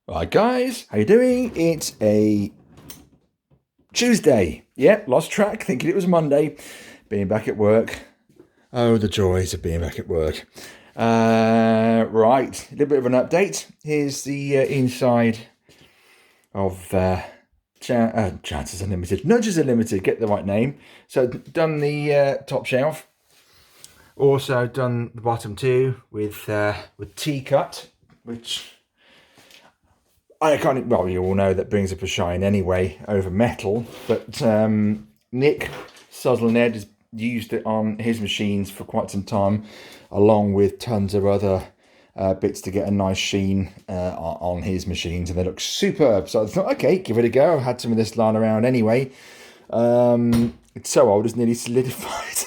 Right, guys, how you doing? It's a Tuesday. Yeah, lost track, thinking it was Monday. Being back at work. Oh, the joys of being back at work. Right, a little bit of an update. Here's the inside of Chances Unlimited. Nudges Unlimited, get the right name. So, done the top shelf. Also done the bottom two with T-cut, which I can't. Well, you all know that brings up a shine anyway over metal. But Nick Suzzlened has used it on his machines for quite some time, along with tons of other bits to get a nice sheen on his machines, and they look superb. So I thought, okay, give it a go. I've had some of this lying around anyway. It's so old, it's nearly solidified.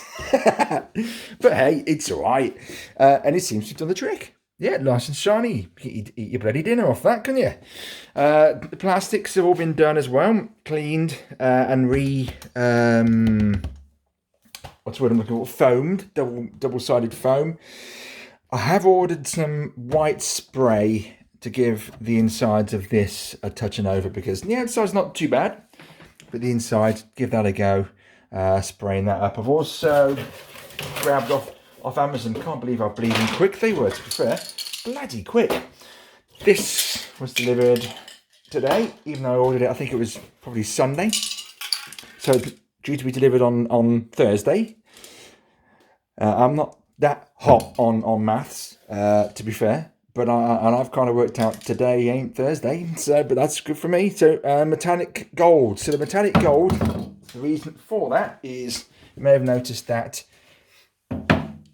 But hey, it's all right, and it seems to have done the trick. Yeah, nice and shiny. Eat your bloody dinner off that, can you? The plastics have all been done as well, cleaned and what's the word I'm looking for? Foamed, double-sided foam. I have ordered some white spray to give the insides of this a touching over, because the outside's not too bad, but the inside, give that a go. Spraying that up. I've also grabbed off Amazon. Can't believe how bleeding quick they were, to be fair. Bloody quick. This was delivered today, even though I ordered it, I think it was probably Sunday. So due to be delivered on Thursday. I'm not that hot on maths, to be fair. But I've kind of worked out today ain't Thursday, but that's good for me. So metallic gold. So the metallic gold, the reason for that is you may have noticed that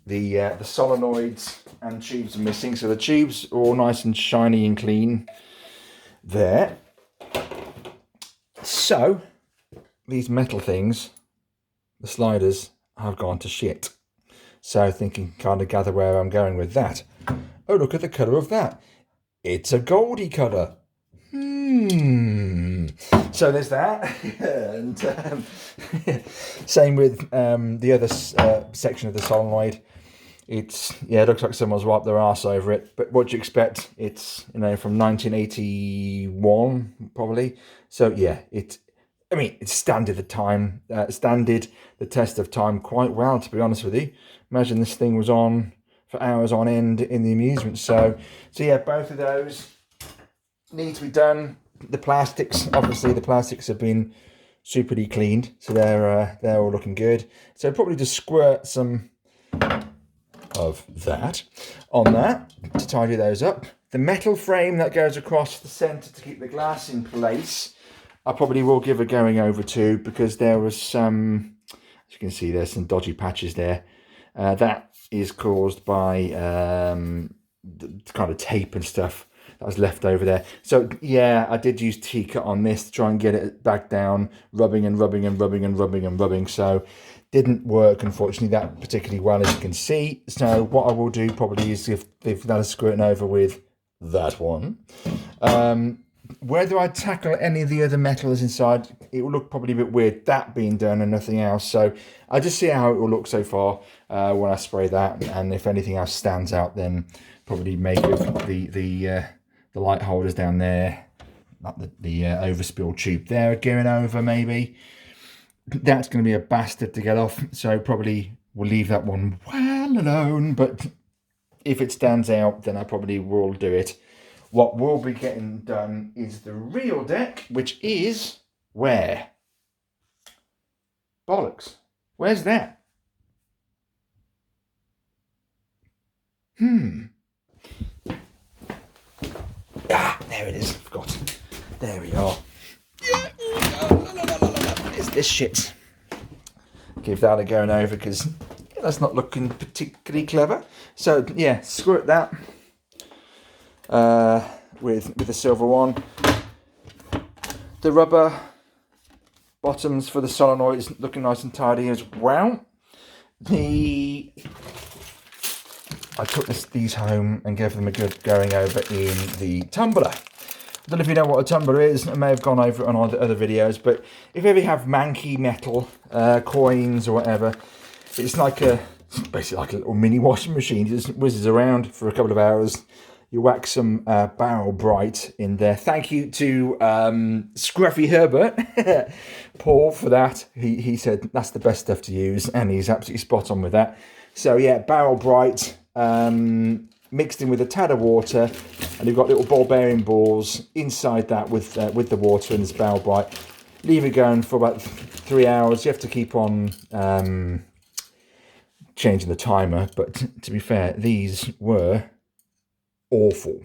the solenoids and tubes are missing. So the tubes are all nice and shiny and clean there. So these metal things, the sliders, have gone to shit. So thinking, kind of gather where I'm going with that. Oh, look at the colour of that. It's a goldy colour. So there's that. And same with the other section of the solenoid. It looks like someone's wiped their arse over it. But what do you expect? It's, from 1981, probably. So yeah, it's standard the test of time quite well, to be honest with you. Imagine this thing was on for hours on end in the amusement. So yeah, both of those need to be done. The plastics have been superly cleaned, so they're all looking good. So probably just squirt some of that on that to tidy those up. The metal frame that goes across the centre to keep the glass in place, I probably will give a going over to, because there was some, as you can see, there's some dodgy patches there. That is caused by the kind of tape and stuff that was left over there. So yeah, I did use T-cut on this to try and get it back down, rubbing. So didn't work, unfortunately, that particularly well, as you can see. So what I will do probably is, if that is squirting over with that one, whether I tackle any of the other metals inside, it will look probably a bit weird, that being done and nothing else. So I'll just see how it will look so far when I spray that, and if anything else stands out, then probably make the light holders down there, like the overspill tube there, going over maybe. That's going to be a bastard to get off, so probably we'll leave that one well alone. But if it stands out, then I probably will do it. What will be getting done is the real deck, which is where? Bollocks. Where's that? Ah, there it is. Forgot. There we are. It's this shit. Give that a going over, because that's not looking particularly clever. So yeah, squirt that with the silver one. The rubber bottoms for the solenoids looking nice and tidy as well. I took these home and gave them a good going over in the tumbler. I don't know if you know what a tumbler is. I may have gone over it on other videos, but if you ever have manky metal coins or whatever, it's basically like a little mini washing machine. It just whizzes around for a couple of hours. you whack some Barrel Bright in there. Thank you to Scruffy Herbert, Paul, for that. He said that's the best stuff to use, and he's absolutely spot on with that. So yeah, Barrel Bright mixed in with a tad of water, and you've got little ball bearing balls inside that with the water and this Barrel Bright. Leave it going for about 3 hours. You have to keep on changing the timer, but to be fair, these were awful.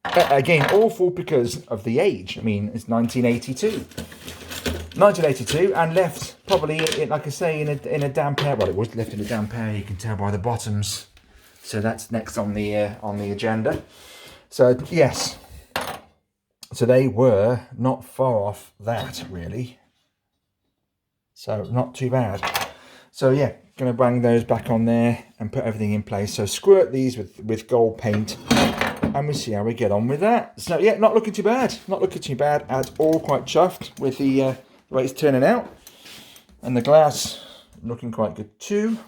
Again, awful because of the age. I mean, it's 1982. 1982, and left probably, like I say, in a damp air. Well, it was left in a damp air. You can tell by the bottoms. So that's next on the agenda. So yes, so they were not far off that really. So not too bad. So yeah, gonna bang those back on there and put everything in place. So squirt these with gold paint, and we see how we get on with that. So yeah, not looking too bad. Not looking too bad at all. Quite chuffed with the way it's turning out, and the glass looking quite good too.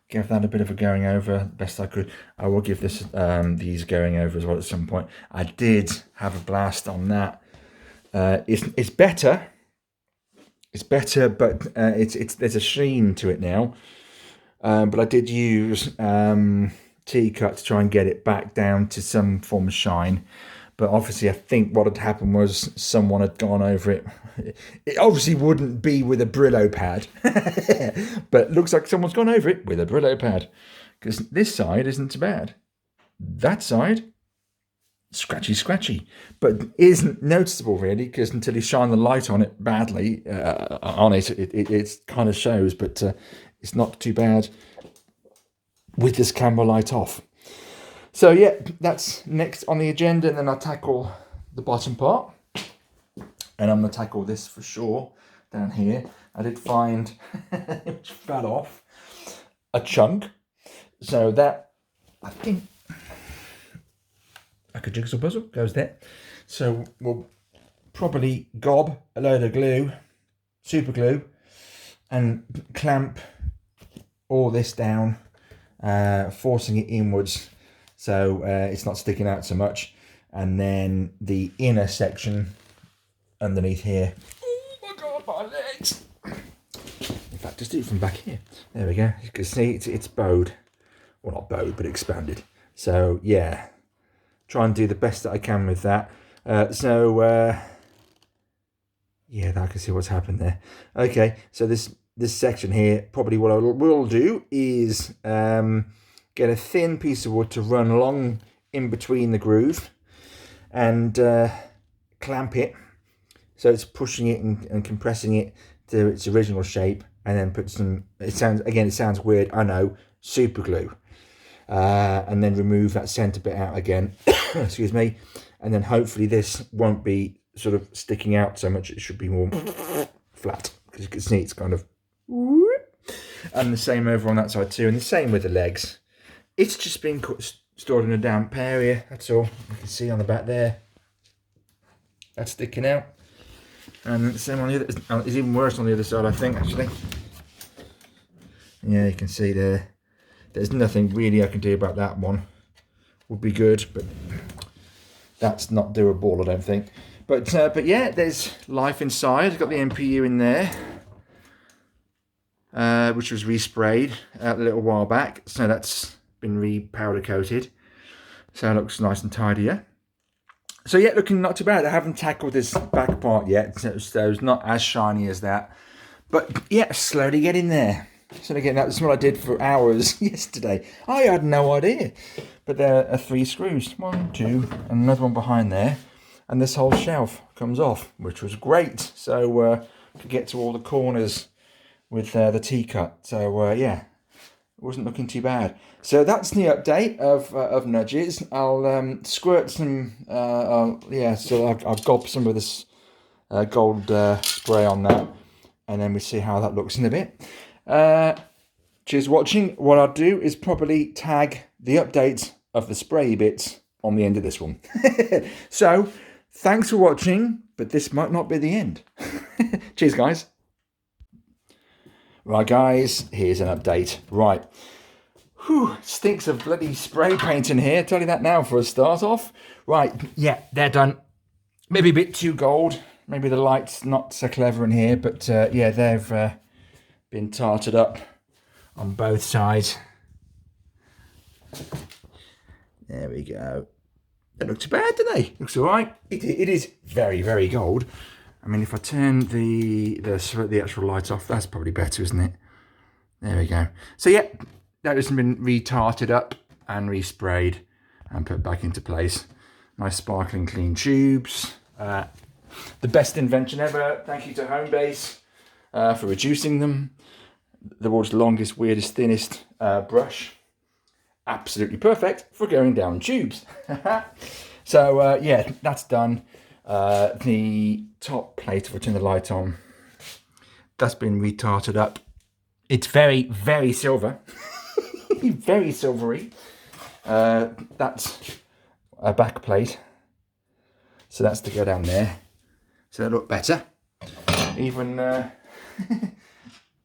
Give that a bit of a going over best I could. I will give this these going over as well at some point. I did have a blast on that. It's better. It's better, but there's a sheen to it now. But I did use T-cut to try and get it back down to some form of shine. But obviously, I think what had happened was someone had gone over it. It obviously wouldn't be with a Brillo pad, but it looks like someone's gone over it with a Brillo pad. Because this side isn't too bad. That side, scratchy. But isn't noticeable really, because until you shine the light on it badly, it kind of shows. But it's not too bad with this camera light off. So yeah, that's next on the agenda, and then I'll tackle the bottom part. And I'm going to tackle this for sure down here. I did find, which fell off, a chunk. So that, I think, like a jigsaw puzzle, goes there. So we'll probably gob a load of glue, super glue, and clamp all this down, forcing it inwards. So it's not sticking out so much. And then the inner section underneath here. Oh my God, my legs. In fact, just do it from back here. There we go. You can see it's bowed. Well, not bowed, but expanded. So yeah, try and do the best that I can with that. Yeah, I can see what's happened there. Okay, so this section here, probably what I will do is get a thin piece of wood to run along in between the groove and clamp it, so it's pushing it and compressing it to its original shape, and then put some, it sounds weird, I know, super glue, and then remove that center bit out again. Excuse me. And then hopefully this won't be sort of sticking out so much. It should be more flat, because you can see it's kind of, and the same over on that side too, and the same with the legs. It's just been stored in a damp area, that's all. You can see on the back there, that's sticking out. And the same on the other, it's even worse on the other side, I think, actually. Yeah, you can see there. There's nothing really I can do about that one. Would be good, but that's not doable, I don't think. But yeah, there's life inside. I've got the MPU in there, which was resprayed a little while back. So that's been re-powder coated. So it looks nice and tidier. So yeah, looking not too bad. I haven't tackled this back part yet, so it's not as shiny as that. But yeah, slowly getting there. So again, that's what I did for hours yesterday. I had no idea. But there are 3 screws. 1, 2, and another one behind there. And this whole shelf comes off, which was great. So could get to all the corners with the T-cut. So yeah, it wasn't looking too bad. So that's the update of nudges. I'll squirt some, so I've got some of this gold spray on that, and then we see how that looks in a bit. Cheers for watching. What I'll do is probably tag the updates of the spray bits on the end of this one. So thanks for watching, but this might not be the end. Cheers, guys. Right, guys, here's an update. Right. Whew, stinks of bloody spray paint in here. Tell you that now for a start off. Right, yeah, they're done. Maybe a bit too gold. Maybe the light's not so clever in here, but yeah, they've been tarted up on both sides. There we go. They look too bad, do they? Looks all right. It is very, very gold. I mean, if I turn the actual light off, that's probably better, isn't it? There we go. So yeah, that has been re-tarted up and resprayed and put back into place. Nice sparkling clean tubes. The best invention ever. Thank you to Homebase for reducing them. The world's longest, weirdest, thinnest brush. Absolutely perfect for going down tubes. So yeah, that's done. The top plate, if I turn the light on, that's been retarted up. It's very, very silver. Very silvery. That's a back plate. So that's to go down there. So that look better. Even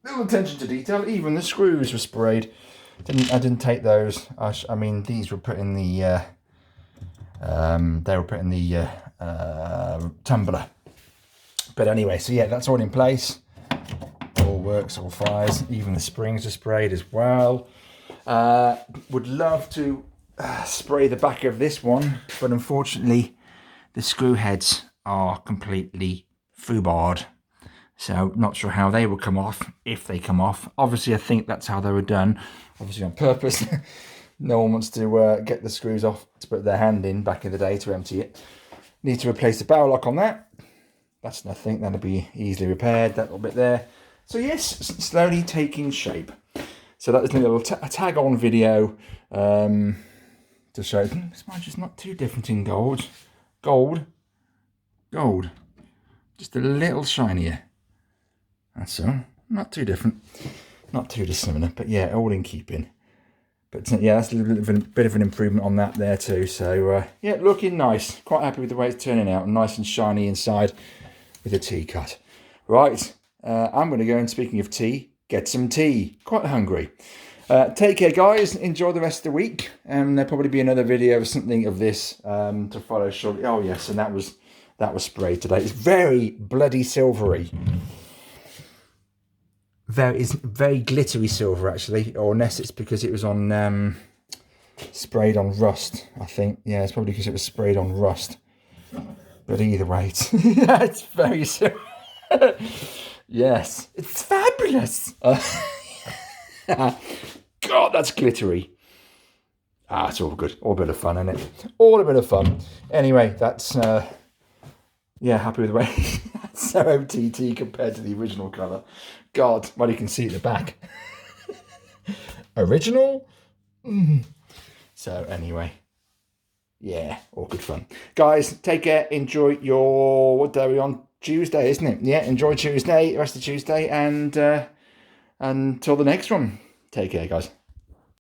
little attention to detail. Even the screws were sprayed. I didn't take those. I mean, these were put in the. They were put in the tumbler. But anyway, so yeah, that's all in place. All works, all fires. Even the springs are sprayed as well. Would love to spray the back of this one, but unfortunately, the screw heads are completely foobarred. So not sure how they will come off, if they come off. Obviously, I think that's how they were done. Obviously on purpose. No one wants to get the screws off to put their hand in back in the day to empty it. Need to replace the barrel lock on that. That's nothing. That'll be easily repaired, that little bit there. So yes, slowly taking shape. So that was a little tag-on video to show. This mine's just not too different in gold. Gold. Just a little shinier. That's all. Not too different. Not too dissimilar, but yeah, all in keeping. But yeah, that's a bit of an improvement on that there too. So yeah, looking nice. Quite happy with the way it's turning out. Nice and shiny inside with a tea cut. Right, I'm going to go and, speaking of tea, get some tea. Quite hungry. Take care, guys. Enjoy the rest of the week. There'll probably be another video of something of this to follow shortly. Oh yes, and that was sprayed today. It's very bloody silvery. It's very glittery silver actually, or unless it's because it was on sprayed on rust. I think yeah, it's probably because it was sprayed on rust. But either way, it's very silver. Yes, it's fabulous. God, that's glittery. It's all good. All a bit of fun, isn't it? All a bit of fun. Anyway, that's yeah, happy with the way that's so OTT compared to the original colour. God, well, you can see at the back. Original? So anyway, yeah, all good fun. Guys, take care. Enjoy your, what day are we on? Tuesday, isn't it? Yeah, enjoy Tuesday, rest of Tuesday, and until the next one. Take care, guys.